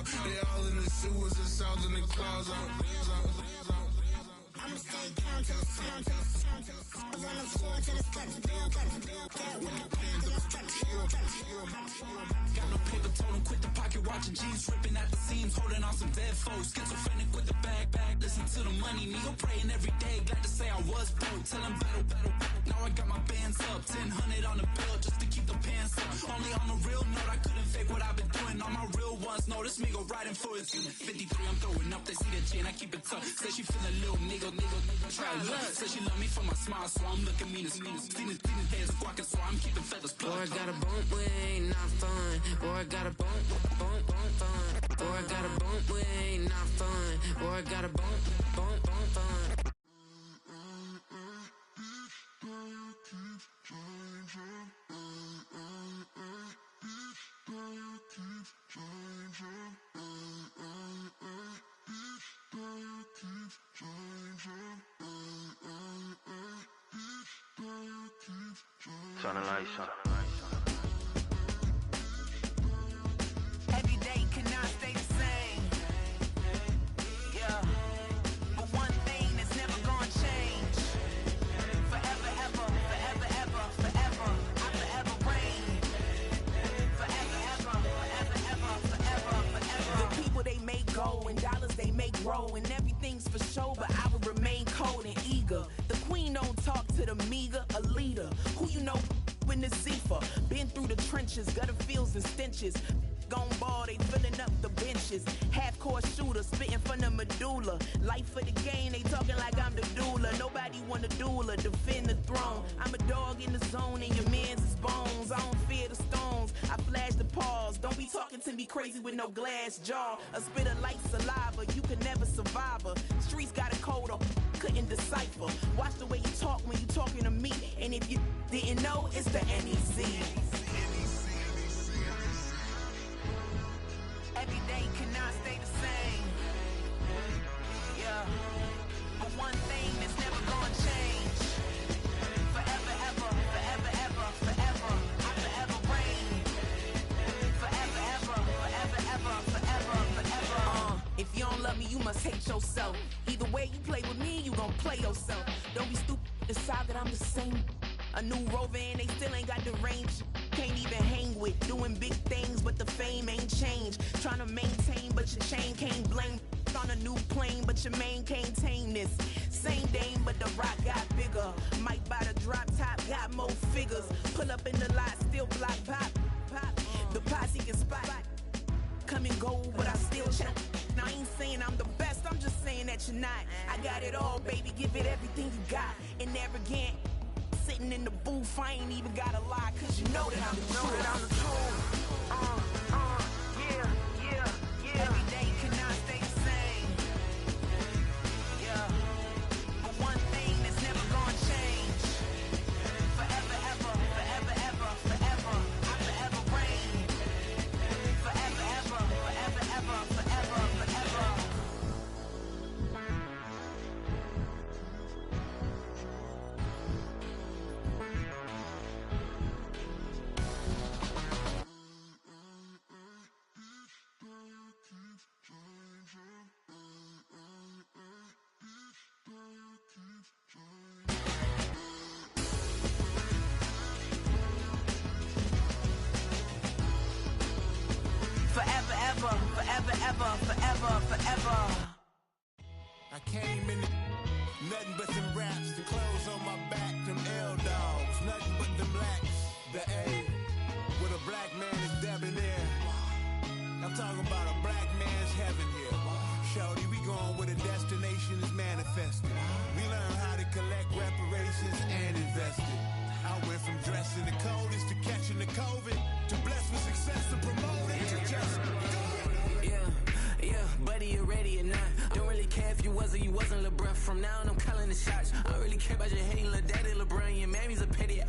They all in the sewers and south in the clouds. I'ma stay down till the sun, till the sun, till the sun. On the floor till the steps build, with the pen till the steps heal. Got no paper, told him quit the pocket, watching G's ripping at the seams, holding on some dead foes. Schizophrenic with the bag, listen to the money, me. Go praying every day, glad to say I was broke. Tell him battle. Now I got my bands up, 1000 on the bill just to keep the pants up. Only on a real note, I couldn't fake what I've been doing. All my real ones know this me go right influence. 53, I'm throwing up, they see the chain, I keep it tough. Say she feeling little nigga, try luck. Say she love me for my smile, so I'm looking mean as Seen his days squawking, so I'm keeping feathers plucked. Boy, I got a bump with ain't not fun. Boy, I got a bump fun. Boy, I got a bump with ain't not fun. Boy, I got a bump fun. Turn the lights on. Every day cannot stay the same. Yeah. But one thing that's never gonna change. Forever, ever, forever, ever, forever. I forever reign. Forever, ever, forever, ever, forever, forever. The people they make go and dollars they make grow. And everything's for show, but I will remain cold and eager. The queen don't talk to the meager, a leader. Who you know in the Zephyr? Been through the trenches, gutter fields and stenches. Gone ball, they filling up the benches. Half-court shooter, spitting from the medulla. Life for the game, they talking like I'm the doula. Nobody want a doula, defend the throne. I'm a dog in the zone and your man's is bones. I don't fear the stones, I flash the paws. Don't be talking to me crazy with no glass jaw. A spit of light saliva, you can never survive her. Streets got a code or couldn't decipher. Watch the way you talk when you talking to me. And if you didn't know, it's the NEC. Every day cannot stay the same. Yeah. But one thing that's never gonna change. Forever, ever, forever, ever, forever. I forever reign. Forever, ever, forever, ever, forever, forever. If you don't love me, you must hate yourself. Either way you play with me, you gon' play yourself. Don't be stupid, decide that I'm the same. A new rover and they still ain't got the range. Can't even hang with, doing big things, but the fame ain't changed. Trying to maintain, but your chain can't blame. On a new plane, but your main can't tame this. Same dame, but the rock got bigger. Might buy the drop top, got more figures. Pull up in the lot, still block pop. The posse can spot. Come and go, but I still check. Now I ain't saying I'm the best, I'm just saying that you're not. I got it all, baby, give it everything you got. And never again. Sitting in the booth, I ain't even gotta lie, cause you know that I'm the truth. Yeah. Every day cannot stay the same. Yeah. But one thing that's never gonna change. Forever, ever, forever, ever, forever. I forever reign. Forever, ever, forever, ever, forever, forever. Forever, ever, forever, ever, forever, forever. I came in nothing but them raps, the clothes on my back, them L-dogs, nothing but them blacks. The A, with a black man is debonair. I'm talking about a black man's heaven here. Shorty, we going where the destination is manifested. We learn how to collect reparations and invest it. I went from dressing the coldest to catching the COVID, to blessed with success and promoting to just Yeah, buddy, you ready or not? Don't really care if you was or you wasn't LeBron. From now on, I'm calling the shots. I don't really care about your hating little daddy LeBron. Your mammy's a petty.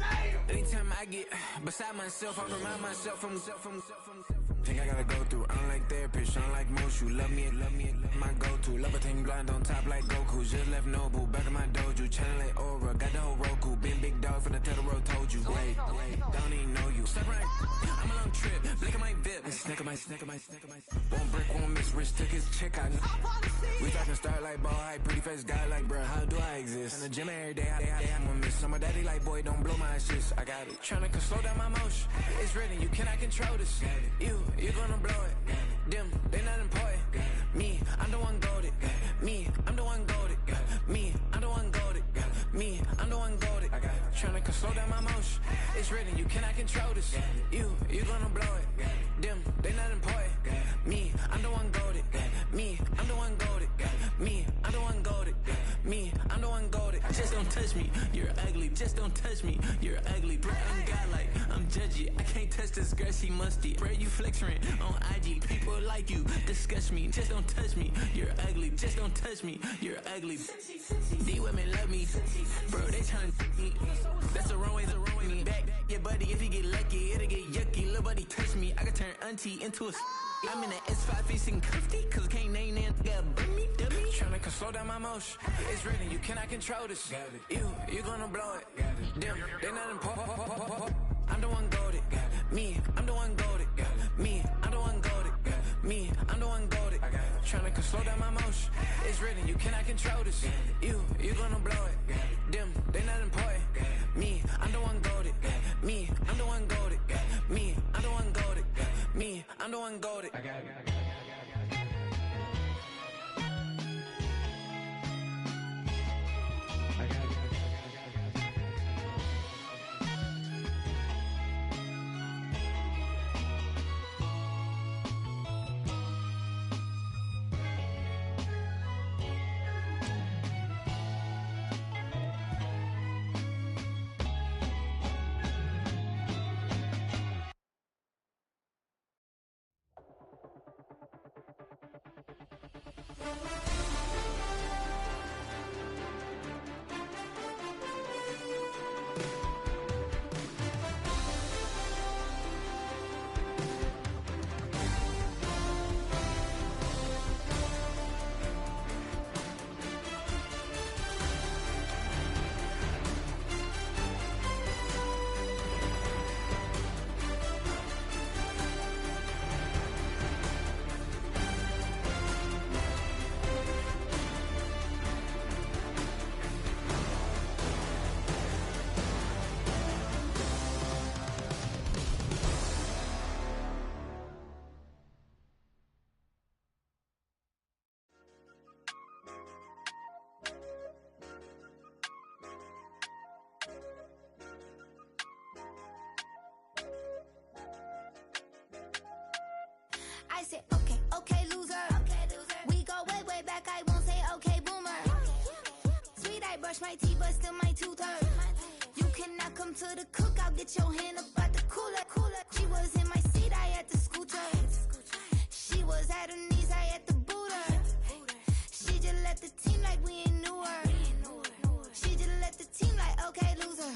Anytime I get beside myself, I remind myself from Think I gotta go through. I don't like therapists, I don't like most. You love me, my go-to. Love a thing blind on top like Goku. Just left Nobu, back in my dojo. Channel like Aura, got the whole Roku. Been big dog from the tell the road told you. Wait, don't even know you. Step right, I'm a long trip. Blink of my VIP. One brick, one miss, rich took his check, I know. We talking start like ball hype, pretty face guy like, bruh, how do I exist? In the gym every day, I'm a miss. I'm a daddy like, boy, don't blow my assist. I got it. Tryna slow down my motion. It's written, you cannot control this. You gonna blow it. Them, they not important. Me, I'm the one golded. Me, I'm the one golded. Me, I'm the one golded. Me, I'm the one golded. I got it. Tryna slow down my motion. It's written, you cannot control this. You gonna blow it. Them, they not important. Me, I'm the one golded. Me, I'm the one golded. Me, I'm the one golded. Me, I'm the one golded. Just don't touch me, you're ugly. Just don't touch me, you're ugly. Bro, I'm godlike, I'm judgy. I can't touch this girl, she musty. Bro, you flexing on IG. People like you disgust me. Just don't touch me, you're ugly. Just don't touch me, you're ugly. These women love me, bro, they tryna me. That's the wrong way, back your buddy, if he get lucky, it'll get yucky. Little buddy touch me, I can turn auntie into a I'm in the S5 facing cuffy, cause can't name that got me, dummy. Tryna slow down my motion. It's written, you cannot control this. You gonna blow it. Them, they not important. I'm the one golded. Me, I'm the one golded. Me, I'm the one golded. Me, I'm the one golded. Tryna slow down my motion. It's written, you cannot control this. You gonna blow it. Them, they not important. Me, I'm the one golded. Me, I'm the one golded. Me, I'm the one golded. Me, I'm the one golded. I got it. I said, okay, loser. We go way back, I won't say okay, boomer. Sweet, I brush my teeth, but still my tooth hurt. You cannot come to the cookout, get your hand up out the cooler. She was in my seat, I had to scoot her. She was at her knees, I had to boot her. She just let the team like we ain't knew her. She just let the team like, okay, loser.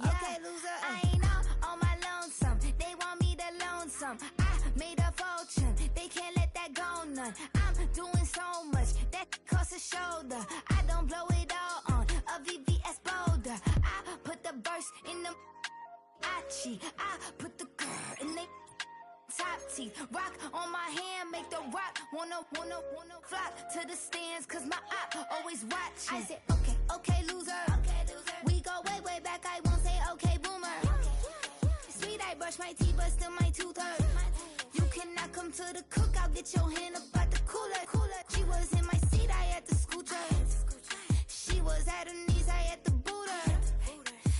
Okay, loser. I ain't on my lonesome. They want me to loan some. I made a fortune. They can't let that go none. I'm doing so much that costs a shoulder. I don't blow it all on a VVS boulder. I put the verse in the I cheat. I put the girl in the top teeth. Rock on my hand, make the rock wanna flock to the stands, cause my eye always watching. I said, okay, loser. We go way back, I won't say okay, boomer. Sweet, I brush my teeth, but still my tooth hurt. You cannot come to the cookout, get your hand up out the cooler. She was in my seat, I had to scoot her. She was at her knees, I had to boot her.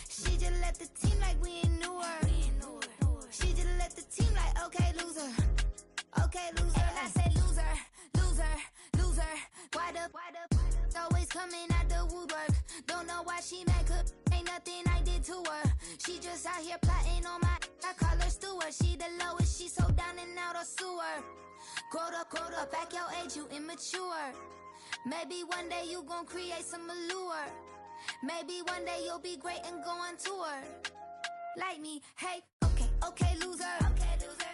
She just let the team like we ain't knew her. She just let the team like, okay, loser. Okay, loser. And I said, loser. Why the always coming out the woodwork? Don't know why she mad, cause ain't nothing I did to her. She just out here plotting on my, I call her steward. She the lowest, she so down and out of sewer. Growed up, back your age, you immature. Maybe one day you gon' create some allure. Maybe one day you'll be great and go on tour. Like me, hey, okay, loser.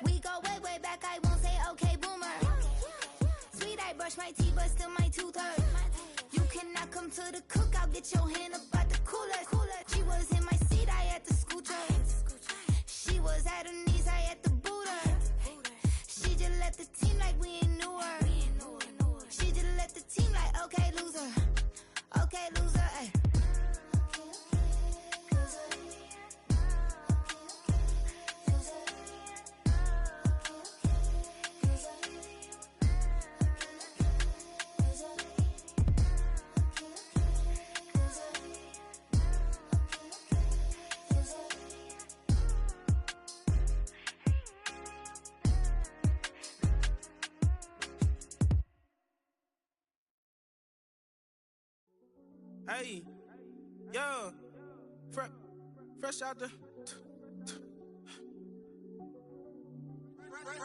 We go way back, I won't say okay, boomer. Sweet, I brush my teeth, but still my tooth hurt. You cannot come to the cookout, get your hand up out the cooler. She was in my seat, I had to scoot her. She was at her knees, I had to boot her. Hey, yeah, fresh out the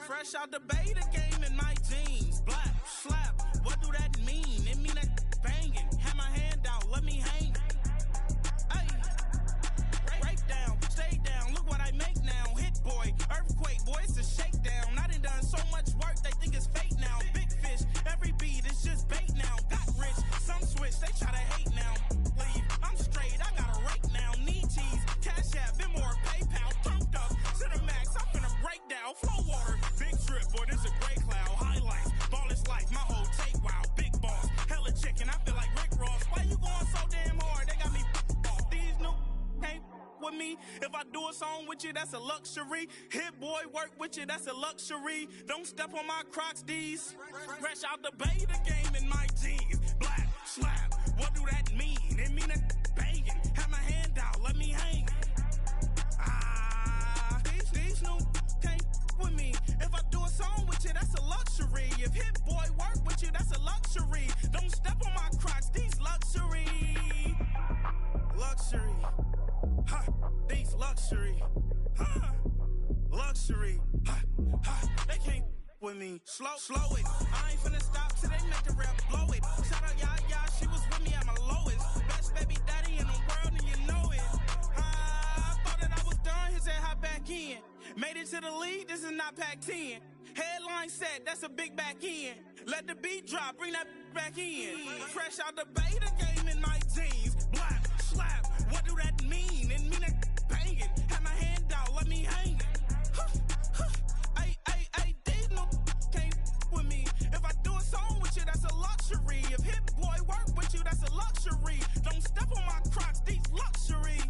fresh out the beta game in my jeans. Black slap, what do that mean? It mean that banging. Have my hand out, let me hang. Hey, break down, stay down. Look what I make now. Hit boy, earthquake, boy, it's a shakedown. I done so much work, they think it's fake now. Big fish, every beat is just bait now. Got rich, some switch, they try to hate now. Leave, I'm straight, I got a rake now. Need cheese, cash app, Venmo or PayPal. Pumped up, to the max, I'm finna break down. Flow water, big trip, boy, this a gray cloud. Highlights, ball is life, my whole take wild. Big boss, hella chicken, I feel like Rick Ross. Why you going so damn hard? They got me off. These new can't with me. If I do a song with you, that's a luxury. Hit boy, work with you, that's a luxury. Don't step on my Crocs, D's. Fresh out the beta game in my jeans. Black slap, what do that mean? It mean that banging. Have my hand out, let me hang. These new can't with me. If I do a song with you, that's a luxury. If Hit Boy work with you, that's a luxury. Don't step on my Crocs, these luxury. Luxury. Ha, these luxury. Ha, luxury. Ha, ha, they can't with me. Slow it. I ain't finna stop till they make the rap blow it. Shout out Yaya, she was with me at my lowest. Best baby daddy in the world and you know it. I thought that I was done, he said hop back in. Made it to the league, this is not Pac-10. Headline set, that's a big back end. Let the beat drop, bring that back in. Fresh out the beta game in my jeans. Black slap, what do that mean? It mean that banging. Have my hand out, let me hang it. Ay, these no can't with me. If I do a song with you, that's a luxury. If Hit Boy work with you, that's a luxury. Don't step on my Crocs, these luxury.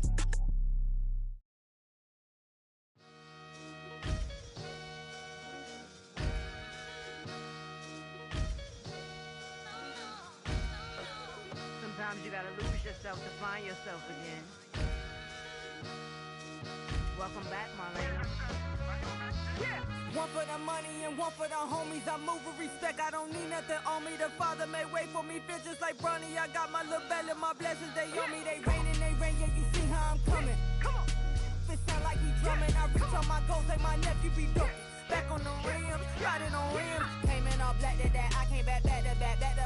Sometimes you gotta lose yourself to find yourself again. Welcome back, Marlena. Yeah. One for the money and one for the homies. I move with respect, I don't need nothing on me. The Father may wait for me, feel just like Bronny. I got my little belly, my blessings, they on me. They rain and they rain, yeah, you see how I'm coming. Come on. It sound like we drumming. I reach on my goals like my nephew be dope. Back on the rim, riding on rims. Came in all black to that, I came back to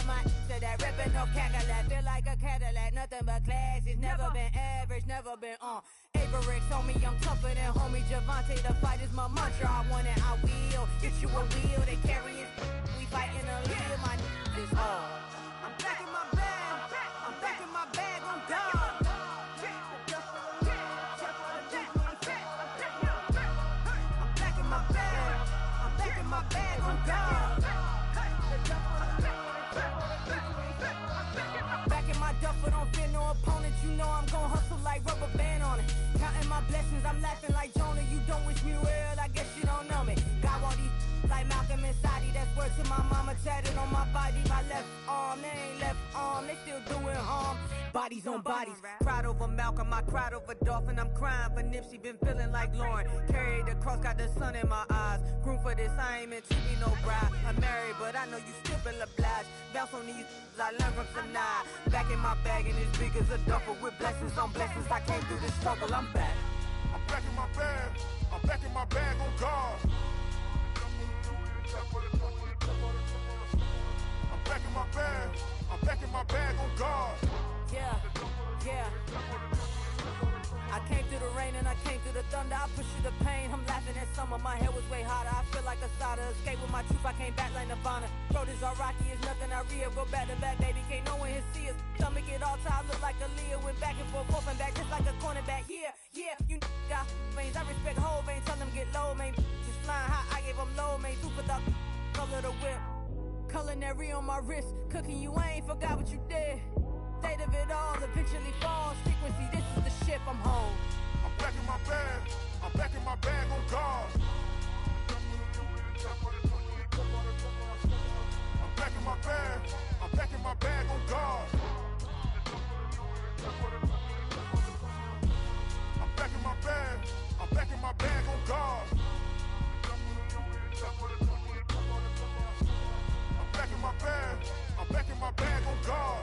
my to that ripping no Cadillac. Feel like a Cadillac, nothing but class. It's never been average, never been on. Averix on me, I'm tougher than homie Javante. The fight is my mantra, I want it, I will. Get you a wheel, they carry it. We fighting a little, my is all. I'm back in my bag, I'm back in my bag on God. My bag on God. Back in my duffel, don't fear no opponent. You know I'm gon' hustle like rubber band on it. Counting my blessings, I'm laughing like Jonah. You don't wish me well, I guess you don't know me. Got all these like Malcolm and Sadie. That's word to my mama, tatted on my body. My left arm, they ain't left arm, they still doing harm. Bodies on bodies, cried over Malcolm, I cried over Dolphin. I'm crying for Nipsey, been feeling like Lauren. Carried the cross, got the sun in my eyes. Groom for this, I ain't meant to be no bride. I'm married, but I know you still feel obliged. Bounce on these, I learned from Sanaa. Back in my bag, and as big as a duffel with blessings on blessings. I came through this struggle, I'm back. I'm back in my bag, I'm back in my bag on God. I'm back in my bag, I'm back in my bag on God. Yeah, yeah. I came through the rain and I came through the thunder. I pushed through the pain, I'm laughing at summer. My hair was way hotter, I feel like a starter. Escape with my truth, I came back like Nirvana. Throat is all rocky, it's nothing I real. Go back to back, baby, can't no one here see us. Stomach get all tired, look like a Leah. Went back and forth and back, just like a cornerback. Yeah, yeah, you got veins, I respect whole veins. Tell them get low, man. Just flying high, I gave them low, man. Super the color the whip. Culinary on my wrist, cooking you, I ain't forgot what you did. State of it all, eventually falls. Frequency, this is the ship, I'm home. I'm back in my bag, I'm back in my bag on God. I'm back in my bag, I'm back in my bag on God. I'm back in my bag, I'm back in my bag on God. I'm back in my bag, I'm back in my bag on God.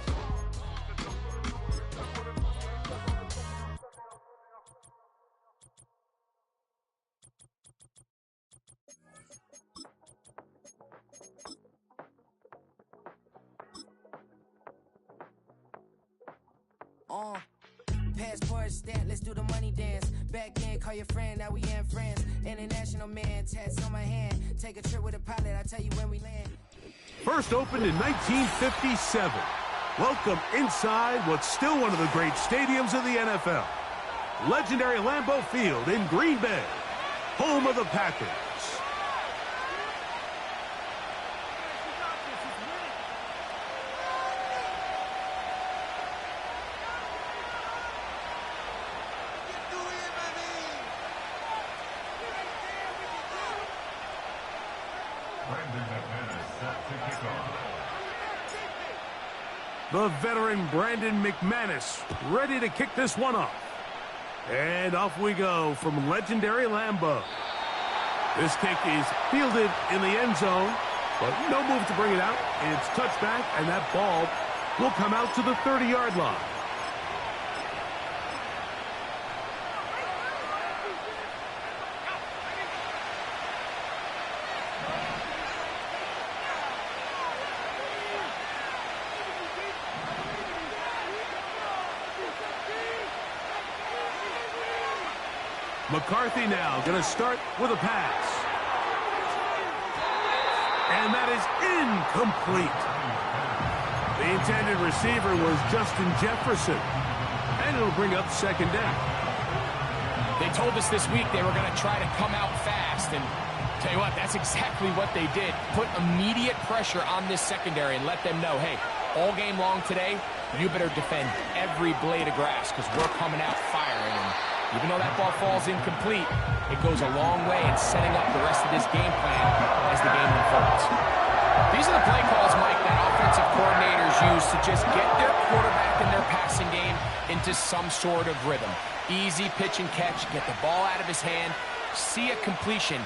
Passport stamp, let's do the money dance. Back then, call your friend, now we in France. International man, tats on my hand. Take a trip with a pilot, I'll tell you when we land. First opened in 1957. Welcome inside what's still one of the great stadiums of the NFL. Legendary Lambeau Field in Green Bay, home of the Packers. The veteran Brandon McManus ready to kick this one off. And off we go from legendary Lambeau. This kick is fielded in the end zone, but no move to bring it out. It's touchback, and that ball will come out to the 30-yard line. McCarthy now going to start with a pass. And that is incomplete. The intended receiver was Justin Jefferson. And it'll bring up second down. They told us this week they were going to try to come out fast. And tell you what, that's exactly what they did. Put immediate pressure on this secondary and let them know, hey, all game long today, you better defend every blade of grass because we're coming out firing. And even though that ball falls incomplete, it goes a long way in setting up the rest of this game plan as the game unfolds. These are the play calls, Mike, that offensive coordinators use to just get their quarterback and their passing game into some sort of rhythm. Easy pitch and catch, get the ball out of his hand, see a completion.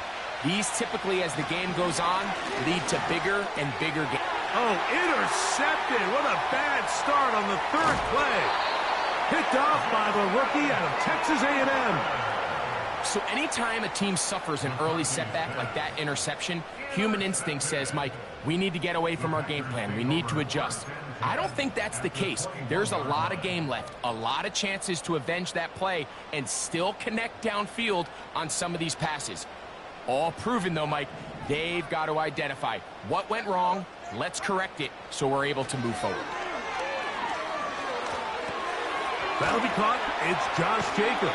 These typically, as the game goes on, lead to bigger and bigger games. Oh, intercepted. What a bad start on the third play. Picked off by the rookie out of Texas A&M. So anytime a team suffers an early setback like that interception, human instinct says, Mike, we need to get away from our game plan. We need to adjust. I don't think that's the case. There's a lot of game left, a lot of chances to avenge that play and still connect downfield on some of these passes. All proven, though, Mike, they've got to identify what went wrong, let's correct it so we're able to move forward. That'll be caught. It's Josh Jacobs.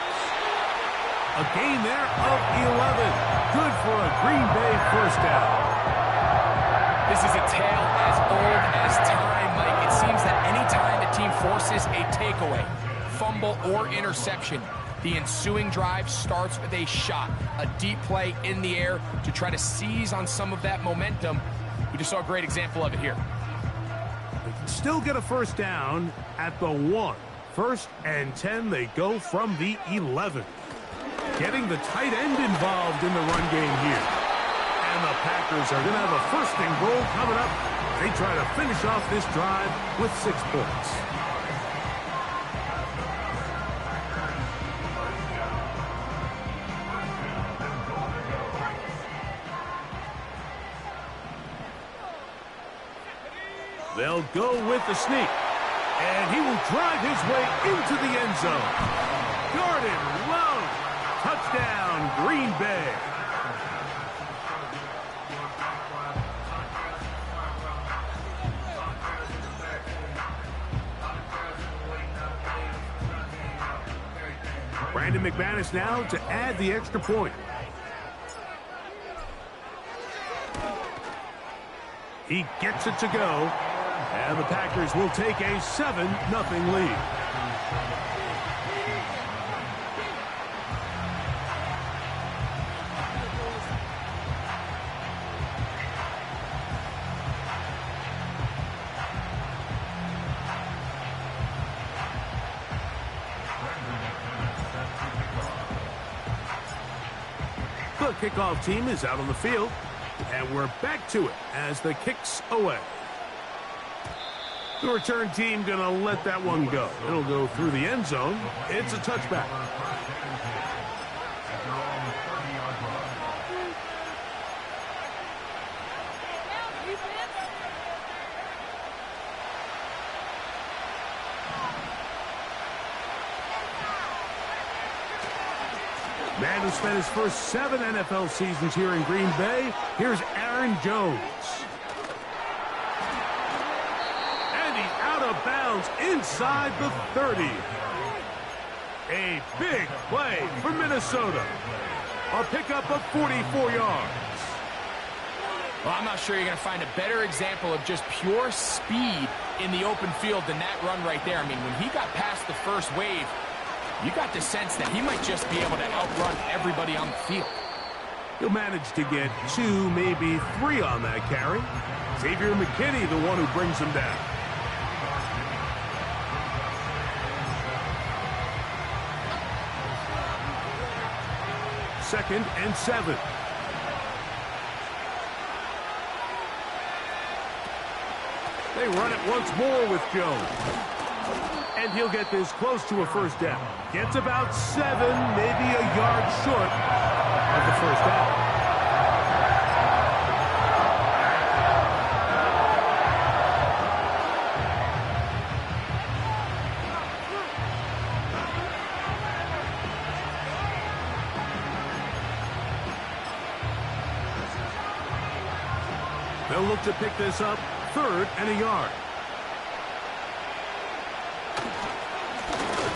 A gain there of 11. Good for a Green Bay first down. This is a tale as old as time, Mike. It seems that any time a team forces a takeaway, fumble, or interception, the ensuing drive starts with a shot, a deep play in the air to try to seize on some of that momentum. We just saw a great example of it here. They can still get a first down at the 1. First and 10, they go from the 11. Getting the tight end involved in the run game here. And the Packers are going to have a first and goal coming up. They try to finish off this drive with 6 points. They'll go with the sneak. And he will drive his way into the end zone. Jordan Love. Touchdown, Green Bay. Brandon McManus now to add the extra point. He gets it to go. And the Packers will take a 7-0 lead. The kickoff team is out on the field, and we're back to it as the kick's away. The return team going to let that one go. It'll go through the end zone. It's a touchback. Man who spent his first 7 NFL seasons here in Green Bay, here's Aaron Jones. And he's out of bounds inside the 30. A big play for Minnesota. A pickup of 44 yards. Well, I'm not sure you're going to find a better example of just pure speed in the open field than that run right there. I mean, when he got past the first wave, you got the sense that he might just be able to outrun everybody on the field. He'll manage to get 2, maybe 3 on that carry. Xavier McKinney, the one who brings him down. Second and 7. They run it once more with Jones. And he'll get this close to a first down. Gets about 7, maybe a yard short of the first down. They'll look to pick this up, 3rd and a yard.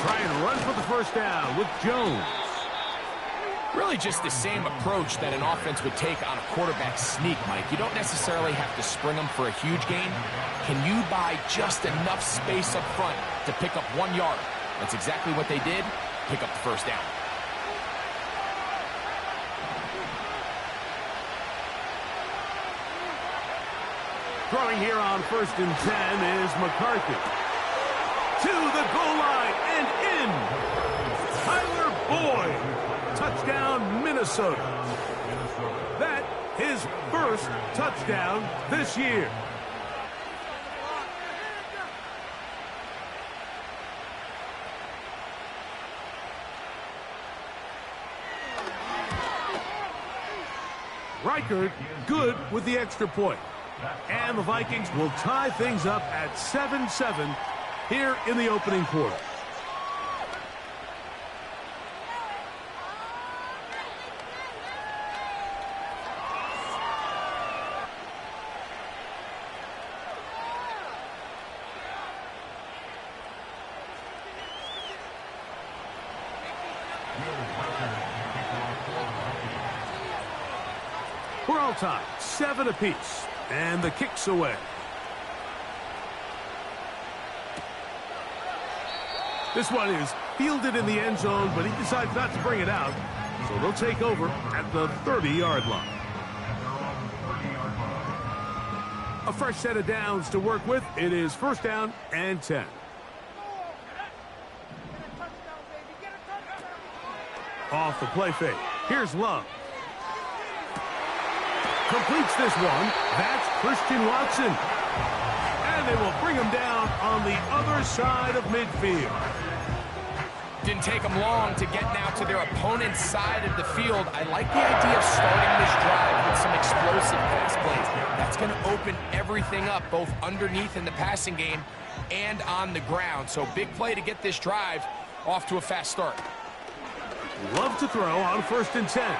Try and run for the first down with Jones. Really just the same approach that an offense would take on a quarterback sneak, Mike. You don't necessarily have to spring them for a huge gain. Can you buy just enough space up front to pick up 1 yard? That's exactly what they did. Pick up the first down. Throwing here on 1st and 10 is McCarthy. To the goal line and in. Tyler Boyd. Touchdown, Minnesota. That his first touchdown this year. Reichert good with the extra point. And the Vikings will tie things up at 7-7 here in the opening quarter. We're all tied, 7 apiece. And the kick's away. This one is fielded in the end zone, but he decides not to bring it out. So they'll take over at the 30-yard line. A fresh set of downs to work with. It is 1st down and 10. Off the play fake. Here's Love. Completes this one. That's Christian Watson. And they will bring him down on the other side of midfield. Didn't take them long to get now to their opponent's side of the field. I like the idea of starting this drive with some explosive pass plays. That's going to open everything up, both underneath in the passing game and on the ground. So big play to get this drive off to a fast start. Love to throw on 1st and 10.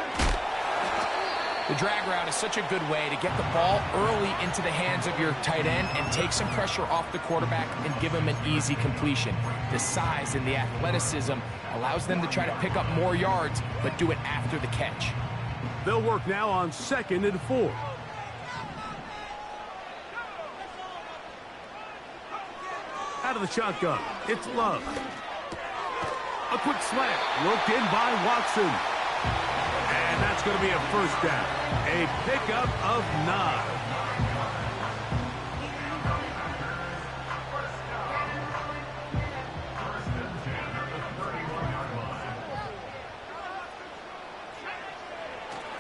The drag route is such a good way to get the ball early into the hands of your tight end and take some pressure off the quarterback and give him an easy completion. The size and the athleticism allows them to try to pick up more yards, but do it after the catch. They'll work now on 2nd and 4. Out of the shotgun, it's Love. A quick slant, worked in by Watson. And that's going to be a first down. A pickup of 9.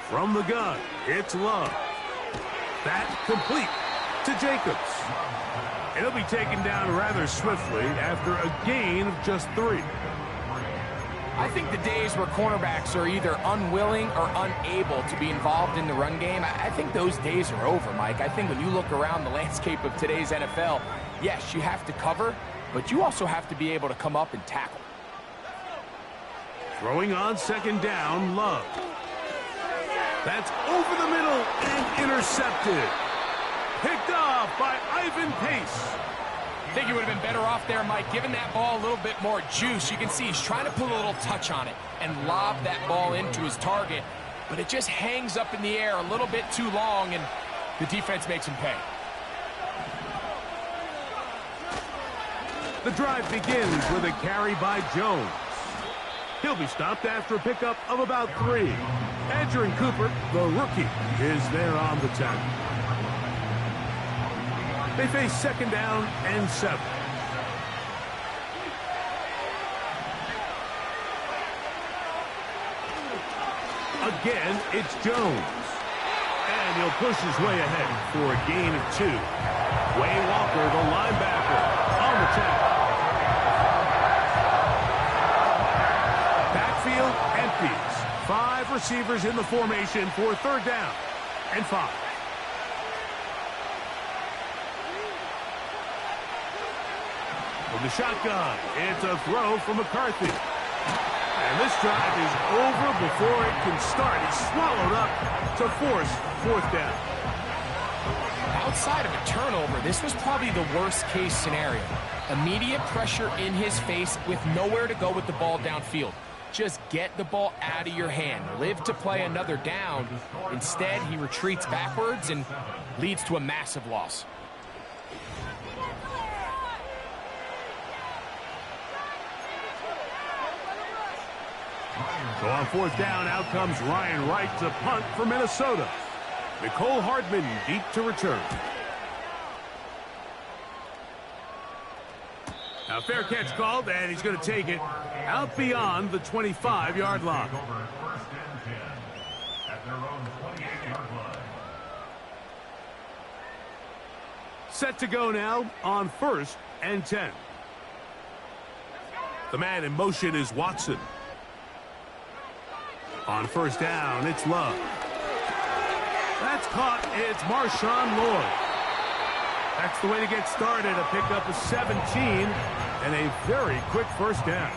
From the gun, it's Love. That complete to Jacobs. And he'll be taken down rather swiftly after a gain of just 3. I think the days where cornerbacks are either unwilling or unable to be involved in the run game, I think those days are over, Mike. I think when you look around the landscape of today's NFL, yes, you have to cover, but you also have to be able to come up and tackle. Throwing on second down, Love. That's over the middle and intercepted. Picked off by Ivan Pace. I think he would have been better off there, Mike, giving that ball a little bit more juice. You can see he's trying to put a little touch on it and lob that ball into his target, but it just hangs up in the air a little bit too long, and the defense makes him pay. The drive begins with a carry by Jones. He'll be stopped after a pickup of about 3. Andrew Cooper, the rookie, is there on the 10. They face second down and 7. Again, it's Jones. And he'll push his way ahead for a gain of 2. Wayne Walker, the linebacker, on the tackle. Backfield empties. 5 receivers in the formation for third down and 5. From the shotgun, it's a throw from McCarthy. And this drive is over before it can start. He's swallowed up to force fourth down. Outside of a turnover, this was probably the worst-case scenario. Immediate pressure in his face with nowhere to go with the ball downfield. Just get the ball out of your hand. Live to play another down. Instead, he retreats backwards and leads to a massive loss. So on fourth down, out comes Ryan Wright to punt for Minnesota. Nicole Hardman deep to return. Now fair catch called, and he's going to take it out beyond the 25-yard line. Set to go now on 1st and 10. The man in motion is Watson. On first down, it's Love. That's caught. It's Marshawn Lloyd. That's the way to get started. A pickup of 17 and a very quick first down.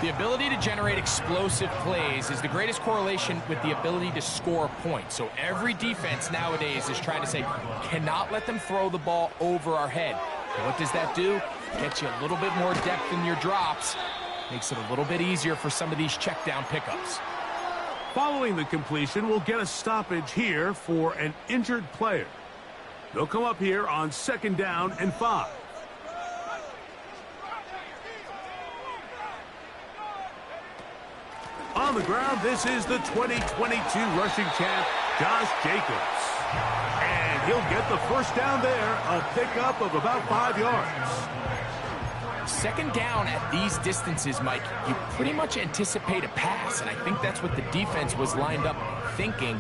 The ability to generate explosive plays is the greatest correlation with the ability to score points. So every defense nowadays is trying to say, cannot let them throw the ball over our head. And what does that do? Gets you a little bit more depth in your drops. Makes it a little bit easier for some of these check down pickups. Following the completion, we'll get a stoppage here for an injured player. They'll come up here on second down and 5. On the ground, this is the 2022 rushing champ, Josh Jacobs. And he'll get the first down there, a pickup of about 5 yards. Second down at these distances, Mike, you pretty much anticipate a pass, and I think that's what the defense was lined up thinking.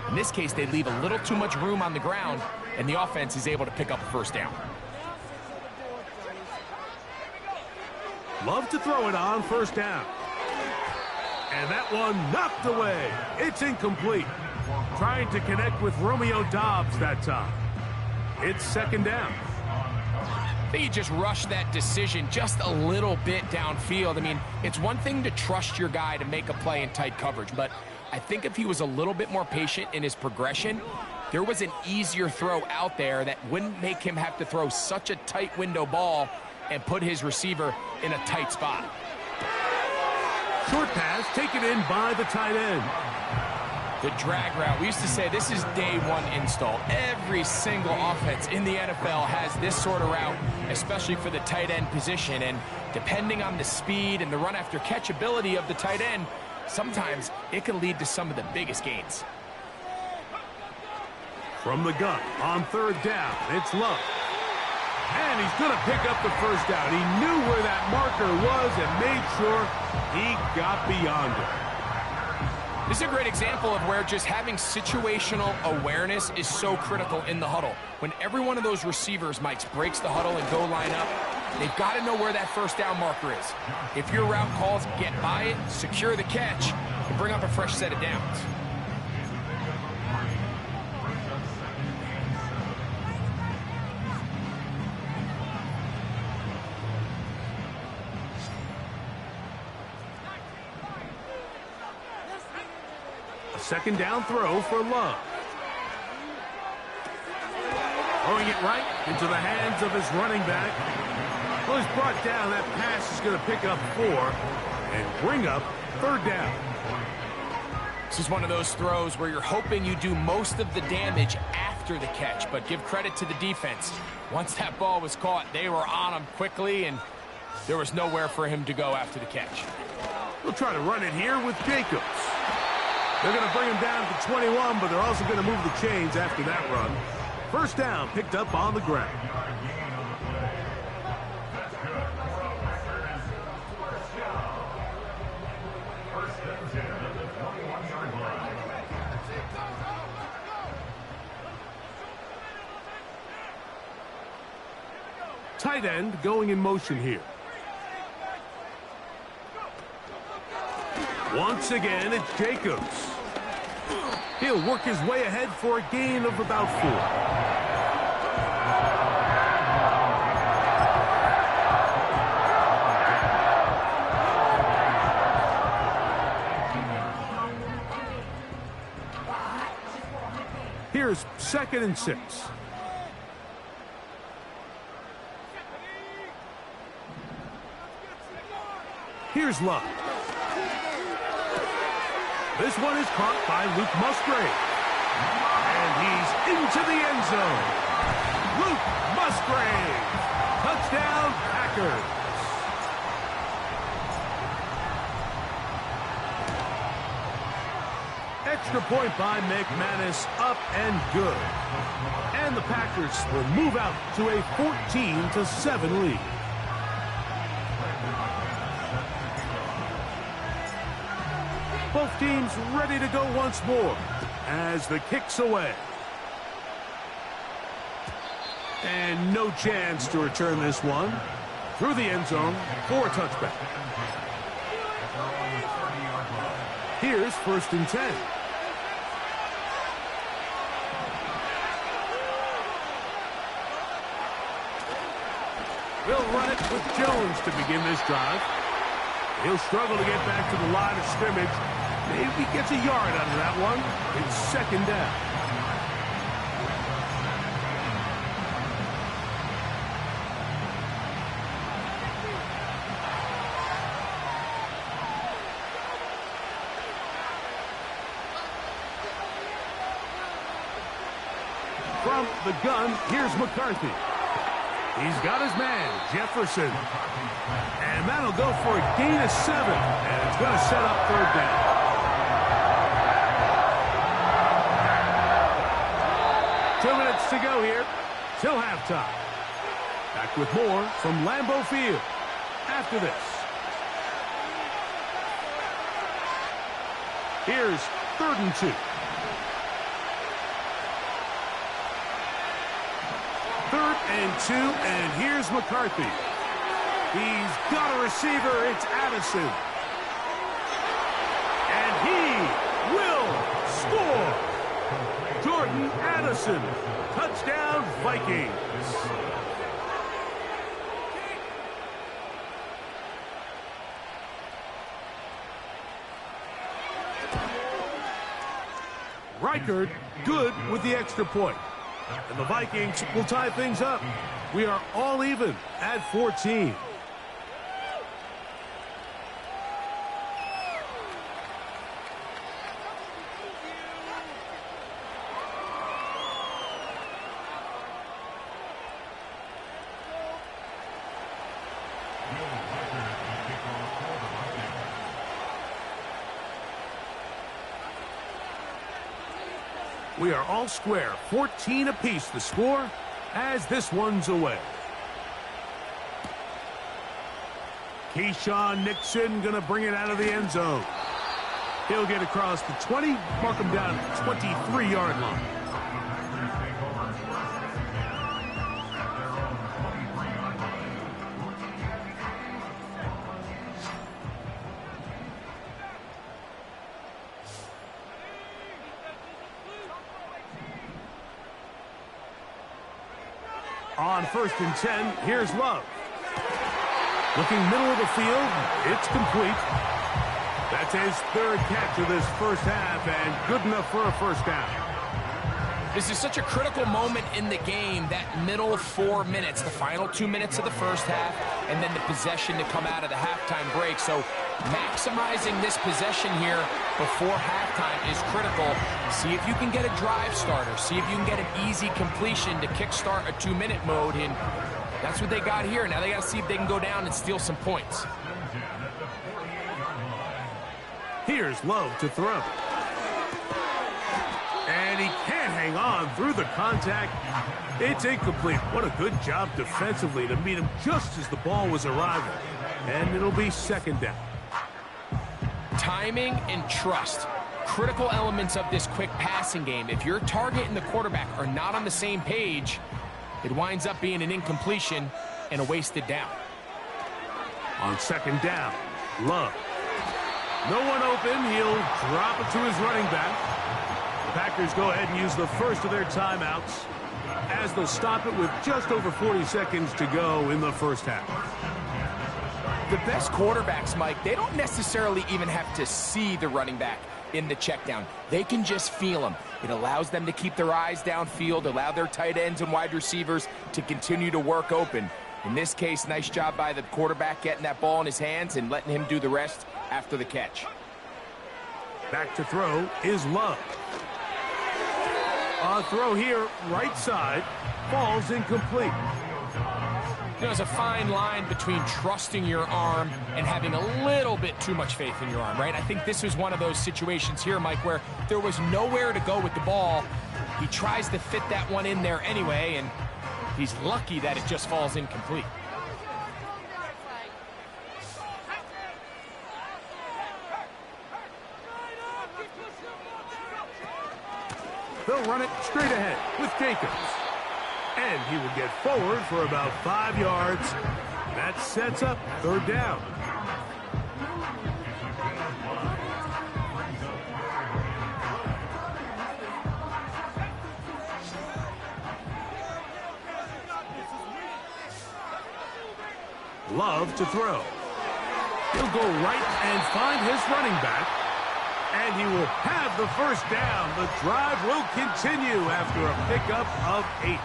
In this case, they leave a little too much room on the ground, and the offense is able to pick up a first down. Love to throw it on first down. And that one knocked away. It's incomplete. Trying to connect with Romeo Doubs that time. It's second down. I think he just rushed that decision just a little bit downfield. I mean, it's one thing to trust your guy to make a play in tight coverage, but I think if he was a little bit more patient in his progression, there was an easier throw out there that wouldn't make him have to throw such a tight window ball and put his receiver in a tight spot. Short pass taken in by the tight end. The drag route. We used to say this is day one install. Every single offense in the NFL has this sort of route, especially for the tight end position. And depending on the speed and the run after catch ability of the tight end, sometimes it can lead to some of the biggest gains. From the gun on third down, it's Love. And he's going to pick up the first down. He knew where that marker was and made sure he got beyond it. This is a great example of where just having situational awareness is so critical in the huddle. When every one of those receivers, Mike, breaks the huddle and go line up, they've got to know where that first down marker is. If your route calls, get by it, secure the catch, and bring up a fresh set of downs. second down throw for Love. Throwing it right into the hands of his running back. Well, he's brought down. That pass is going to pick up 4 and bring up third down. This is one of those throws where you're hoping you do most of the damage after the catch, but give credit to the defense. Once that ball was caught, they were on him quickly, and there was nowhere for him to go after the catch. We'll try to run it here with Jacobs. They're going to bring him down to 21, but they're also going to move the chains after that run. First down picked up on the ground. Tight end going in motion here. Once again, it's Jacobs. He'll work his way ahead for a gain of about 4. Here's 2nd and 6. Here's Love. This one is caught by Luke Musgrave. And he's into the end zone. Luke Musgrave. Touchdown, Packers. Extra point by McManus, up and good. And the Packers will move out to a 14-7 lead. Both teams ready to go once more as the kick's away. And no chance to return this one through the end zone for a touchback. Here's 1st and 10. They'll run it with Jones to begin this drive. He'll struggle to get back to the line of scrimmage. Maybe gets a yard out of that one. It's 2nd down. From the gun, here's McCarthy. He's got his man, Jefferson. And that'll go for a gain of 7. And it's going to set up 3rd down. Two minutes to go here till halftime. Back with more from Lambeau Field after this. Here's 3rd and 2. 3rd and 2, and here's McCarthy. He's got a receiver. It's Addison. And he will score. Jordan Addison. Touchdown, Vikings. Reichard good with the extra point. And the Vikings will tie things up. We are all even at 14. We are all square, 14 apiece the score as this one's away. Keyshawn Nixon going to bring it out of the end zone. He'll get across the 20, mark him down at the 23-yard line. On 1st and 10, here's Love. Looking middle of the field, it's complete. That's his third catch of this first half, and good enough for a first down. This is such a critical moment in the game, that middle 4 minutes, the final 2 minutes of the first half, and then the possession to come out of the halftime break. So maximizing this possession here before halftime is critical. See if you can get a drive starter. See if you can get an easy completion to kickstart a 2-minute mode, and that's what they got here. Now they got to see if they can go down and steal some points. Here's Love to throw. And he can't hang on through the contact. It's incomplete. What a good job defensively to meet him just as the ball was arriving. And it'll be second down. Timing and trust, critical elements of this quick passing game. If your target and the quarterback are not on the same page, it winds up being an incompletion and a wasted down. On second down, Love. No one open. He'll drop it to his running back. The Packers go ahead and use the first of their timeouts as they'll stop it with just over 40 seconds to go in the first half. The best quarterbacks, Mike, they don't necessarily even have to see the running back in the check down. They can just feel him. It allows them to keep their eyes downfield, allow their tight ends and wide receivers to continue to work open. In this case, nice job by the quarterback getting that ball in his hands and letting him do the rest after the catch. Back to throw is Love. A throw here, right side, falls incomplete. There's a fine line between trusting your arm and having a little bit too much faith in your arm, right? I think this was one of those situations here, Mike, where there was nowhere to go with the ball. He tries to fit that one in there anyway, and he's lucky that it just falls incomplete. They'll run it straight ahead with Jacobs. And he will get forward for about 5 yards. That sets up third down. Love to throw. He'll go right and find his running back. And he will have the first down. The drive will continue after a pickup of 8.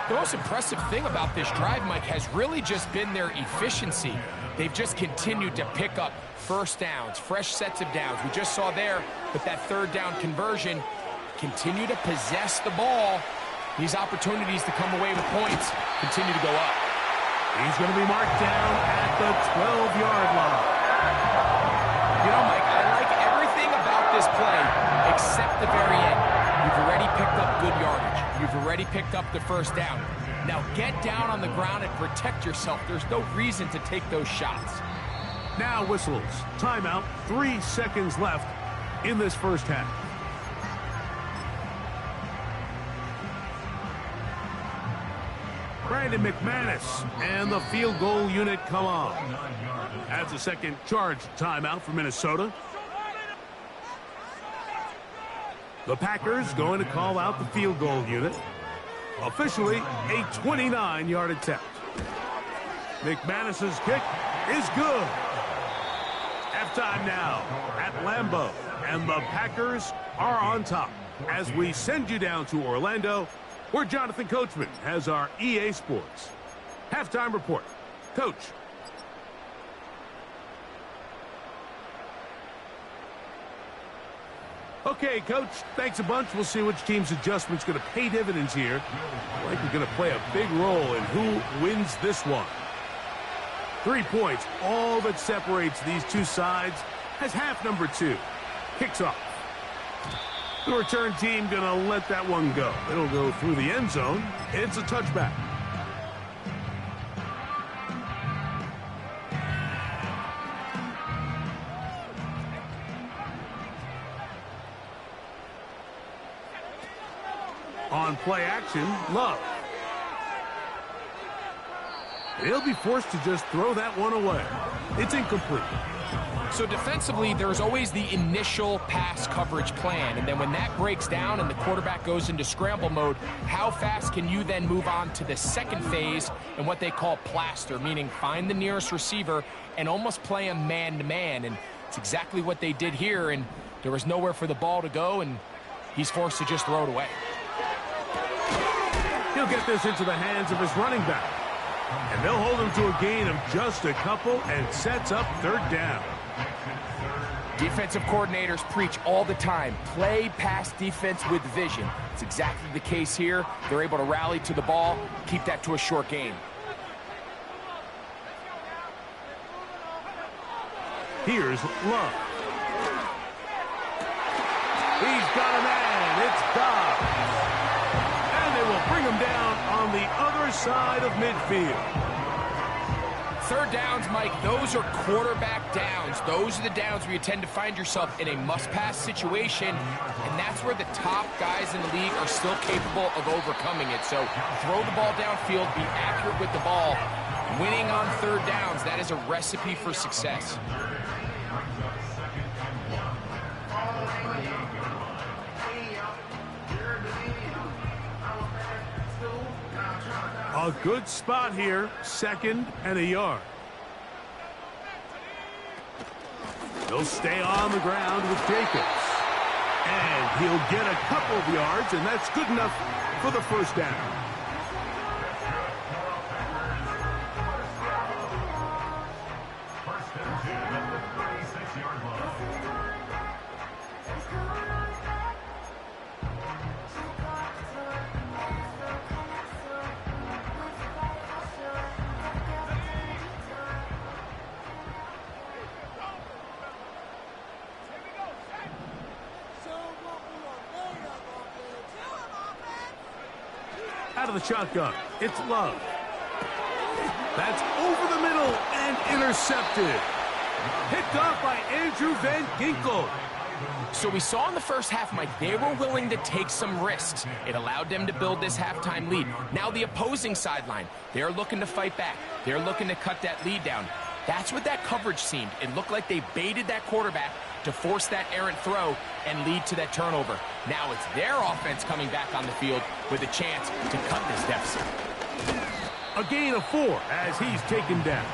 The most impressive thing about this drive, Mike, has really just been their efficiency. They've just continued to pick up first downs, fresh sets of downs. We just saw there with that third down conversion, continue to possess the ball. These opportunities to come away with points continue to go up. He's going to be marked down at the 12-yard line. You know, Mike, I like everything about this play except the very end. You've already picked up good yardage. You've already picked up the first down. Now get down on the ground and protect yourself. There's no reason to take those shots. Now whistles. Timeout. 3 seconds left in this first half. Brandon McManus and the field goal unit come on. That's a second charge timeout for Minnesota. The Packers going to call out the field goal unit. Officially a 29-yard attempt. McManus's kick is good. Halftime now at Lambeau, and the Packers are on top as we send you down to Orlando, where Jonathan Coachman has our EA Sports halftime report. Coach. Okay, Coach, thanks a bunch. We'll see which team's adjustment's going to pay dividends here. I think we're going to play a big role in who wins this one. 3 points, all that separates these two sides, as half number 2 kicks off. The return team going to let that one go. It'll go through the end zone. It's a touchback. On play action, Love. He'll be forced to just throw that one away. It's incomplete. So defensively, there's always the initial pass coverage plan, and then when that breaks down and the quarterback goes into scramble mode, how fast can you then move on to the second phase and what they call plaster, meaning find the nearest receiver and almost play him man-to-man. And It's exactly what they did here, and there was nowhere for the ball to go, and he's forced to just throw it away. He'll get this into the hands of his running back. And they'll hold him to a gain of just a couple and sets up third down. Defensive coordinators preach all the time, play pass defense with vision. It's exactly the case here. They're able to rally to the ball, keep that to a short gain. Here's Love. He's got a man. It's Dobbs. And they will bring him down on the other side of midfield. Third downs, Mike, those are quarterback downs. Those are the downs where you tend to find yourself in a must-pass situation, and that's where the top guys in the league are still capable of overcoming it. So throw the ball downfield, be accurate with the ball. Winning on third downs, that is a recipe for success. A good spot here, 2nd and a yard. He'll stay on the ground with Jacobs. And he'll get a couple of yards, and that's good enough for the first down. Out of the shotgun, it's Love. That's over the middle and intercepted. Picked off by Andrew Van Ginkel. So we saw in the first half, Mike, they were willing to take some risks. It allowed them to build this halftime lead. Now the opposing sideline, they're looking to fight back. They're looking to cut that lead down. That's what that coverage seemed. It looked like they baited that quarterback to force that errant throw and lead to that turnover. Now it's their offense coming back on the field with a chance to cut this deficit. A gain of 4 as he's taken down.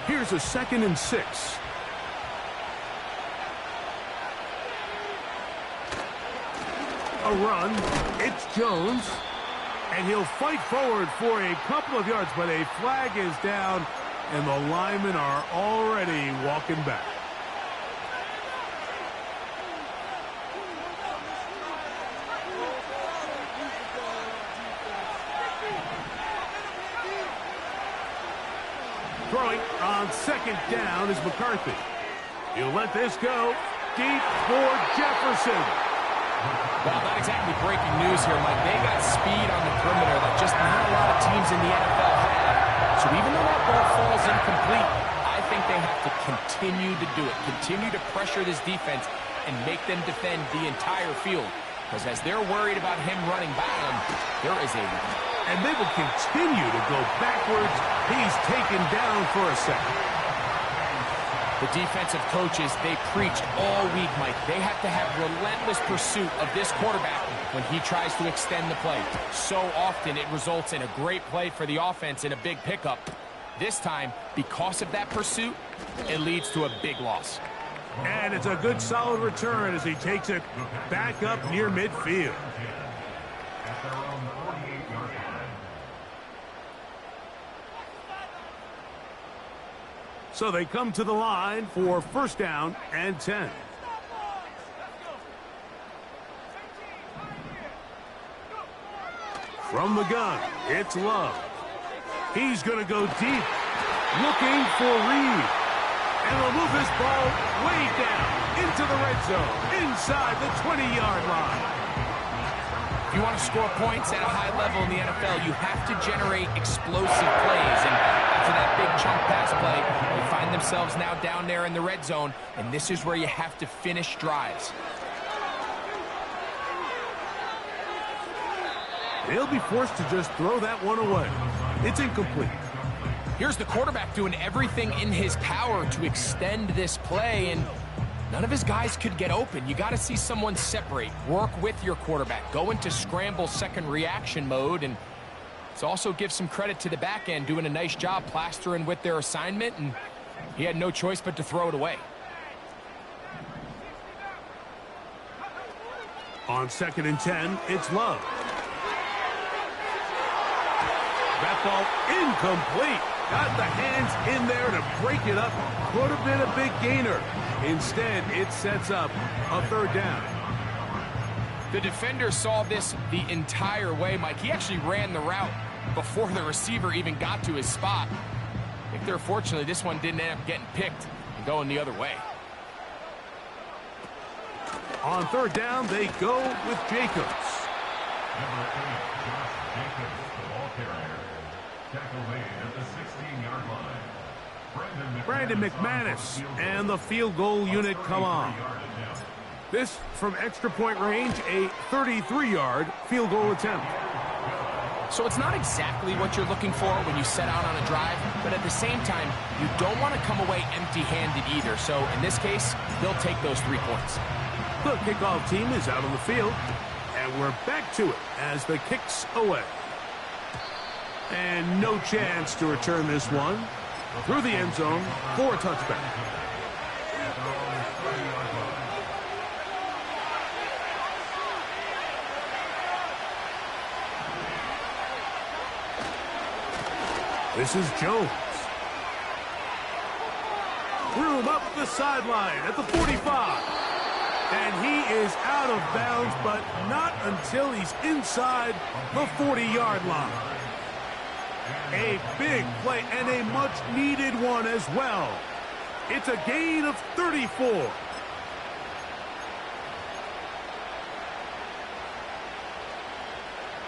Here's a 2nd and 6. A run. It's Jones. And he'll fight forward for a couple of yards, but a flag is down, and the linemen are already walking back. Throwing on 2nd down is McCarthy. He'll let this go deep for Jefferson. Well, not exactly breaking news here, Mike. They got speed on the perimeter that just not a lot of teams in the NFL have. So even though that ball falls incomplete, I think they have to continue to do it. Continue to pressure this defense and make them defend the entire field. Because as they're worried about him running by them, there is a... And they will continue to go backwards. He's taken down for a second. The defensive coaches, they preached all week, Mike. They have to have relentless pursuit of this quarterback when he tries to extend the play. So often it results in a great play for the offense and a big pickup. This time, because of that pursuit, it leads to a big loss. And it's a good solid return as he takes it back up near midfield. So they come to the line for 1st down and 10. From the gun, it's Love. He's going to go deep, looking for Reed. And will move this ball way down into the red zone, inside the 20-yard line. If you want to score points at a high level in the NFL, you have to generate explosive plays. And after that big chunk pass play, they find themselves now down there in the red zone, and this is where you have to finish drives. They'll be forced to just throw that one away. It's incomplete. Here's the quarterback doing everything in his power to extend this play, and none of his guys could get open. You got to see someone separate, work with your quarterback, go into scramble second reaction mode, and Let's also give some credit to the back end, doing a nice job plastering with their assignment, and he had no choice but to throw it away. On 2nd and 10, it's Love. That ball incomplete. Got the hands in there to break it up. Could have been a big gainer. Instead, it sets up a 3rd down. The defender saw this the entire way, Mike. He actually ran the route before the receiver even got to his spot. I think fortunately, this one didn't end up getting picked and going the other way. On 3rd down, they go with Jacobs. Number 8, Josh Jacobs, the ball carrier. Tackle made at the 16-yard line. Brandon McManus and the field goal unit come on. This from extra point range, a 33-yard field goal attempt. So it's not exactly what you're looking for when you set out on a drive, but at the same time, you don't want to come away empty-handed either. So in this case, they'll take those 3 points. The kickoff team is out on the field, and we're back to it as the kick's away. And no chance to return this one through the end zone for a touchback. This is Jones. Threw him up the sideline at the 45. And he is out of bounds, but not until he's inside the 40-yard line. A big play and a much-needed one as well. It's a gain of 34.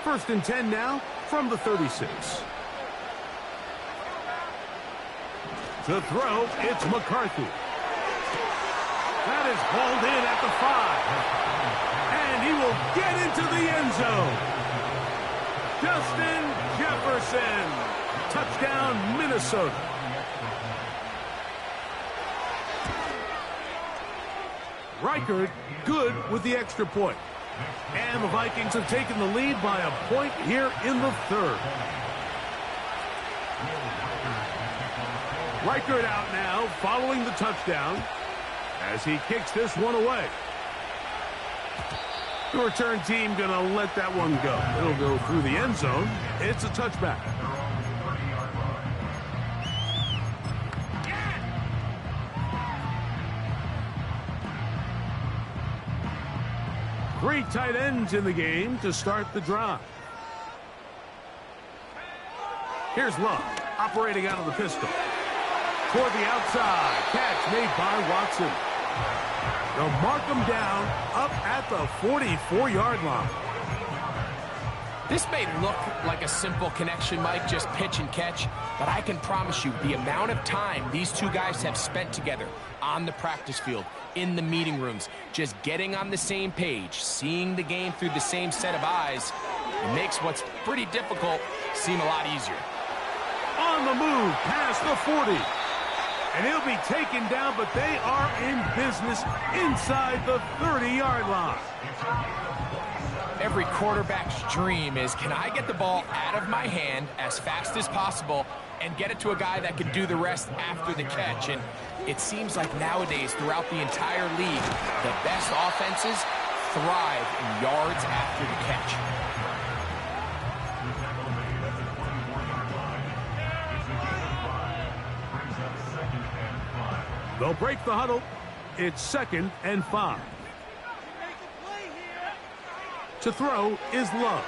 First and 10 now from the 36. To throw, it's McCarthy. That is hauled in at the 5. And he will get into the end zone. Justin Jefferson. Touchdown, Minnesota. Reichard good with the extra point. And the Vikings have taken the lead by a point here in the 3rd. Reichard out now following the touchdown as he kicks this one away. The return team going to let that one go. It'll go through the end zone. It's a touchback. Three tight ends in the game to start the drive. Here's Love, operating out of the pistol. Toward the outside, catch made by Watson. They'll mark him down up at the 44-yard line. This may look like a simple connection, Mike, just pitch and catch, but I can promise you the amount of time these two guys have spent together on the practice field, in the meeting rooms, just getting on the same page, seeing the game through the same set of eyes, it makes what's pretty difficult seem a lot easier. On the move, past the 40. And he'll be taken down, but they are in business inside the 30-yard line. Every quarterback's dream is, can I get the ball out of my hand as fast as possible and get it to a guy that can do the rest after the catch? And it seems like nowadays, throughout the entire league, the best offenses thrive in yards after the catch. They'll break the huddle. It's 2nd and 5. To throw is Love.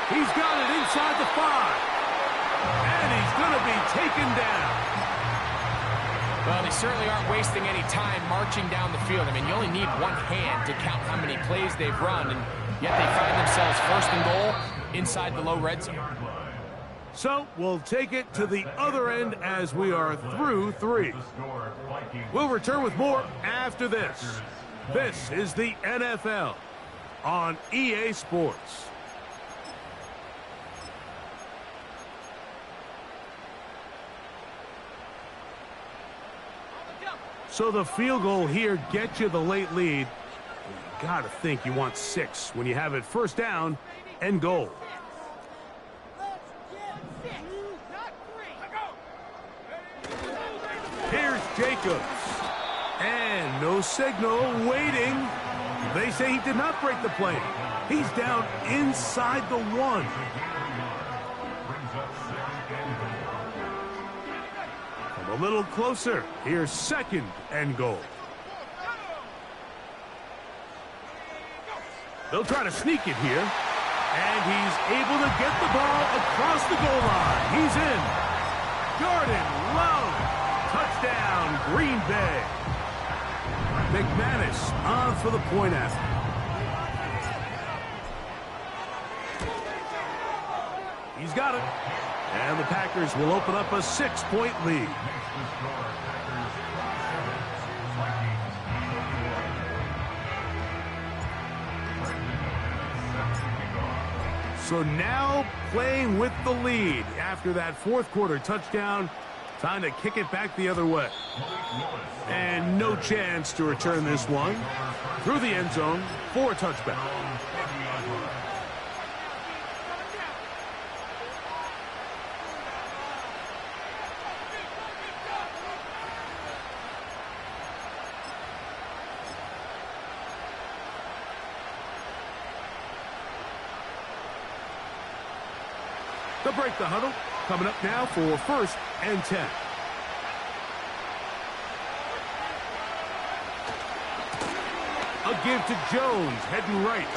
He's got it inside the 5. And he's going to be taken down. Well, they certainly aren't wasting any time marching down the field. I mean, you only need one hand to count how many plays they've run, and yet they find themselves 1st and goal inside the low red zone. So we'll take it to the other end as we are through 3. We'll return with more after this. This is the NFL on EA Sports. So the field goal here gets you the late lead. You got to think you want 6 when you have it 1st down and goal. Here's Jacobs. And no signal, waiting. They say he did not break the play. He's down inside the 1. From a little closer, here's 2nd and goal. They'll try to sneak it here. And he's able to get the ball across the goal line. He's in. Jordan Love. Touchdown, Green Bay. McManus on for the point after. He's got it. And the Packers will open up a 6-point lead. So now playing with the lead after that 4th quarter touchdown. Time to kick it back the other way. And no chance to return this one. Through the end zone for a touchback. They'll break the huddle. Coming up now for 1st and 10. A give to Jones, heading right.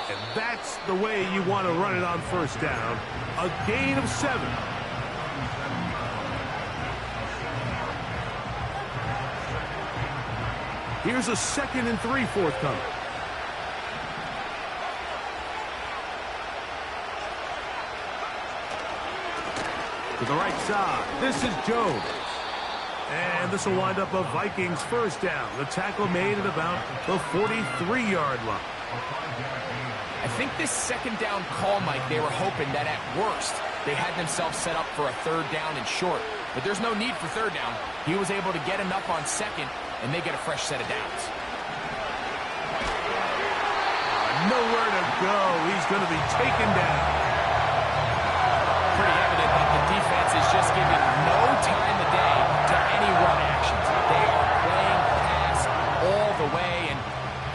And that's the way you want to run it on 1st down. A gain of 7. Here's a 2nd and 3 forthcoming. To the right side, this is Jones. And this will wind up a Vikings 1st down. The tackle made at about the 43-yard line. I think this 2nd down call, Mike, they were hoping that at worst they had themselves set up for a 3rd down and short. But there's no need for 3rd down. He was able to get enough on 2nd, and they get a fresh set of downs. Nowhere to go. He's going to be taken down. Pretty evident that the defense is just giving no time of day to any run actions. They are playing pass all the way, and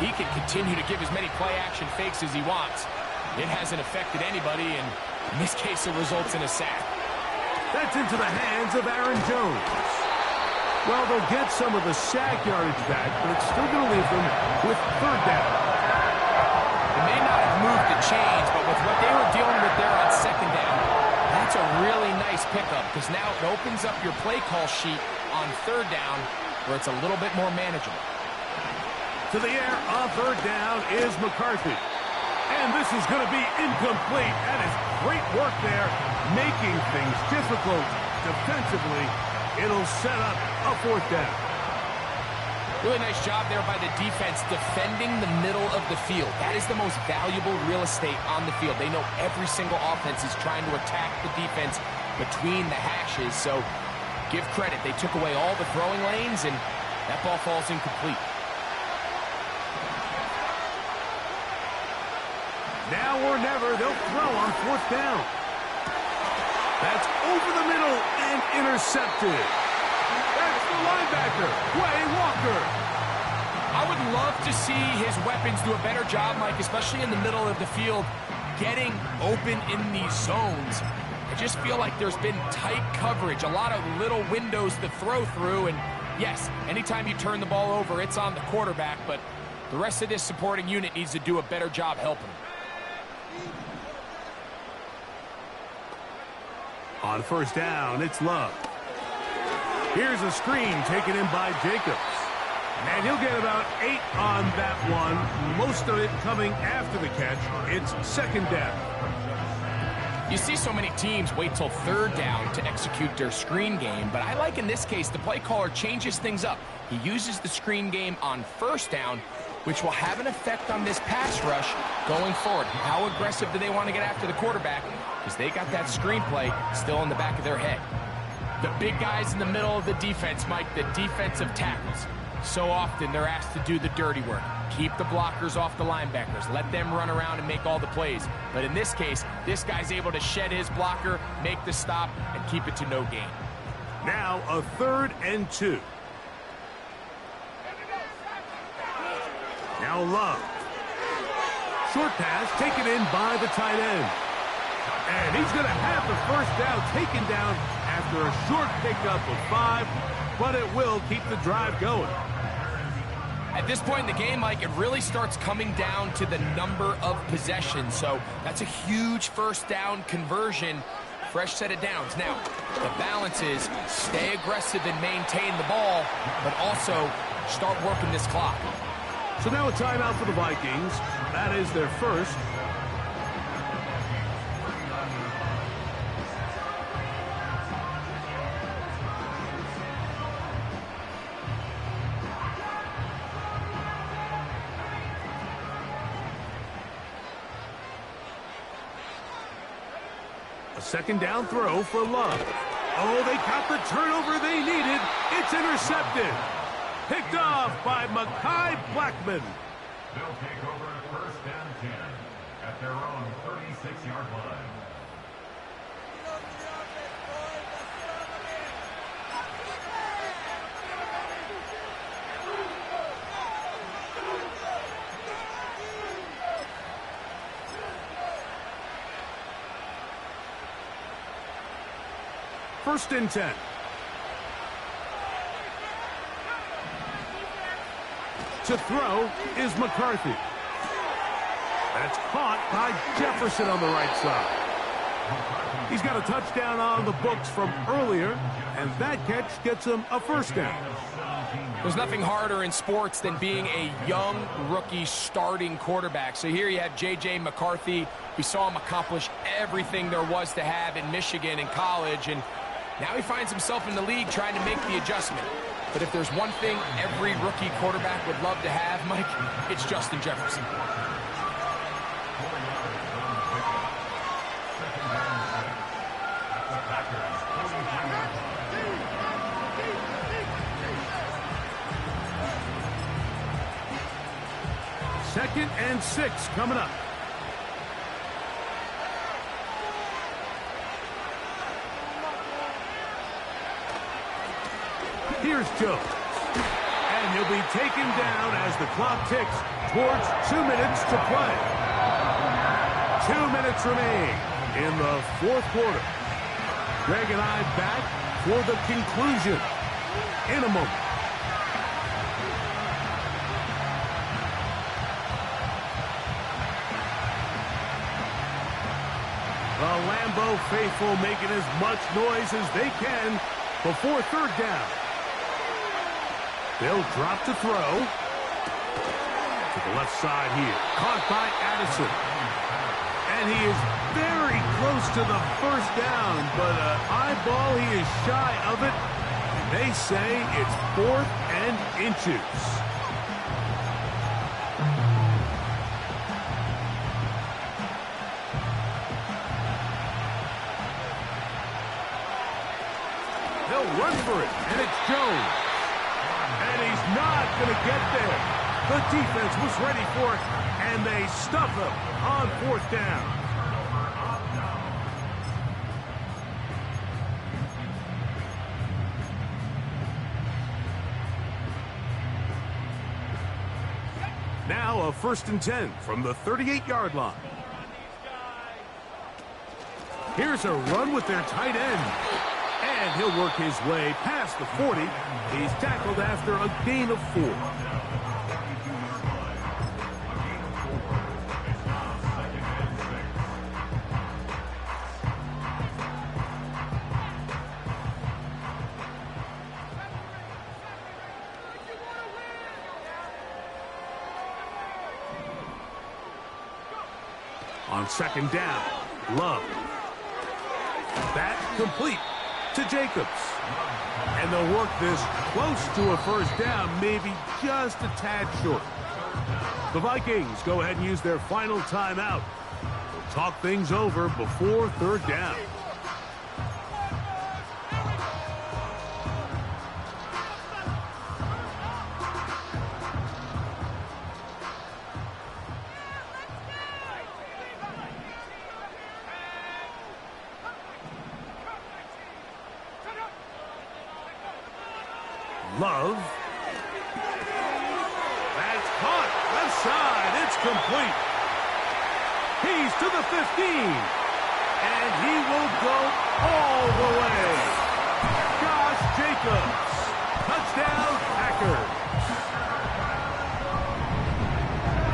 he can continue to give as many play-action fakes as he wants. It hasn't affected anybody, and in this case, it results in a sack. That's into the hands of Aaron Jones. Well, they'll get some of the sack yardage back, but it's still going to leave them with 3rd down. It may not have moved the chains, but with what they were dealing with there on 2nd down, that's a really nice pickup because now it opens up your play call sheet on 3rd down where it's a little bit more manageable. To the air on 3rd down is McCarthy. And this is going to be incomplete. That is great work there, making things difficult defensively. It'll set up a 4th down. Really nice job there by the defense defending the middle of the field. That is the most valuable real estate on the field. They know every single offense is trying to attack the defense between the hashes. So give credit. They took away all the throwing lanes, and that ball falls incomplete. Now or never, they'll throw on 4th down. That's over the middle and intercepted. That's the linebacker, Quay Walker. I would love to see his weapons do a better job, Mike, especially in the middle of the field, getting open in these zones. I just feel like there's been tight coverage, a lot of little windows to throw through, and yes, anytime you turn the ball over, it's on the quarterback, but the rest of this supporting unit needs to do a better job helping him. On 1st down, it's Love. Here's a screen taken in by Jacobs. And he'll get about 8 on that one. Most of it coming after the catch. It's 2nd down. You see so many teams wait till 3rd down to execute their screen game, but I like in this case the play caller changes things up. He uses the screen game on 1st down, which will have an effect on this pass rush going forward. How aggressive do they want to get after the quarterback? Because they got that screenplay still in the back of their head. The big guys in the middle of the defense, Mike, the defensive tackles. So often they're asked to do the dirty work. Keep the blockers off the linebackers. Let them run around and make all the plays. But in this case, this guy's able to shed his blocker, make the stop, and keep it to no gain. Now a 3rd and 2. Now Love. Short pass taken in by the tight end. And he's going to have the first down taken down after a short pickup of 5, but it will keep the drive going. At this point in the game, Mike, it really starts coming down to the number of possessions. So that's a huge first down conversion. Fresh set of downs. Now, the balance is stay aggressive and maintain the ball, but also start working this clock. So now a timeout for the Vikings. That is their first. A 2nd down throw for Love. Oh, they got the turnover they needed. It's intercepted. Picked off by Mekhi Blackman. They'll take over at 1st and 10 at their own 36-yard line. First and 10. To throw is McCarthy. That's caught by Jefferson on the right side. He's got a touchdown on the books from earlier, and that catch gets him a first down. There's nothing harder in sports than being a young rookie starting quarterback. So here you have J.J. McCarthy. We saw him accomplish everything there was to have in Michigan in college, and now he finds himself in the league trying to make the adjustment. But if there's one thing every rookie quarterback would love to have, Mike, it's Justin Jefferson. Second and 6 coming up. Here's Jones. And he'll be taken down as the clock ticks towards 2 minutes to play. 2 minutes remain in the 4th quarter. Greg and I back for the conclusion in a moment. The Lambeau faithful making as much noise as they can before 3rd down. They'll drop to throw. To the left side here. Caught by Addison. And he is very close to the first down, but an eyeball, he is shy of it. And they say it's 4th and inches. They'll run for it, and it's Jones. And he's not going to get there. The defense was ready for it, and they stuff him on 4th down. Now a 1st and 10 from the 38-yard line. Here's a run with their tight end. And he'll work his way past the 40. He's tackled after a gain of 4. On 2nd down, Love. That complete to Jacobs. And they'll work this close to a first down, maybe just a tad short. The Vikings go ahead and use their final timeout. They'll talk things over before 3rd down. Love. That's caught. Left side. It's complete. He's to the 15. And he will go all the way. Josh Jacobs. Touchdown, Packers.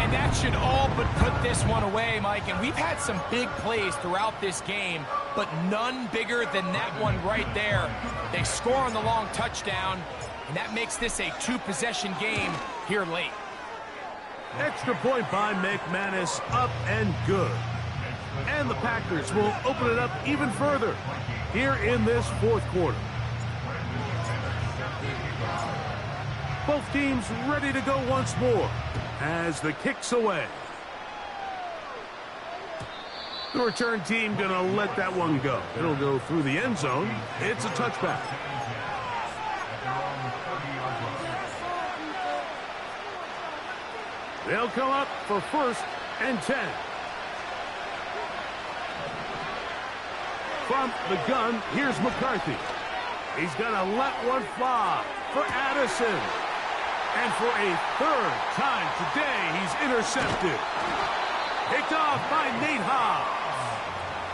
And that should all but put this one away, Mike. And we've had some big plays throughout this game, but none bigger than that one right there. They score on the long touchdown, and that makes this a two-possession game here late. Extra point by McManus, up and good. And the Packers will open it up even further here in this fourth quarter. Both teams ready to go once more as the kick's away. The return team going to let that one go. It'll go through the end zone. It's a touchback. They'll come up for 1st and 10. From the gun, here's McCarthy. He's going to let one fly for Addison. And for a 3rd time today, he's intercepted. Picked off by Nate Hobbs.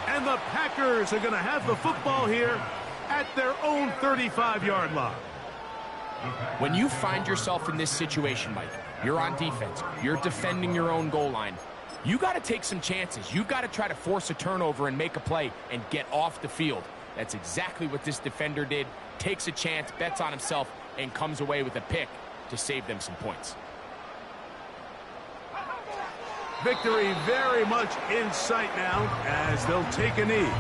And the Packers are going to have the football here at their own 35-yard line. When you find yourself in this situation, Mike, you're on defense, you're defending your own goal line, you got to take some chances. You got to try to force a turnover and make a play and get off the field. That's exactly what this defender did. Takes a chance, bets on himself, and comes away with a pick to save them some points. Victory very much in sight now as they'll take a knee.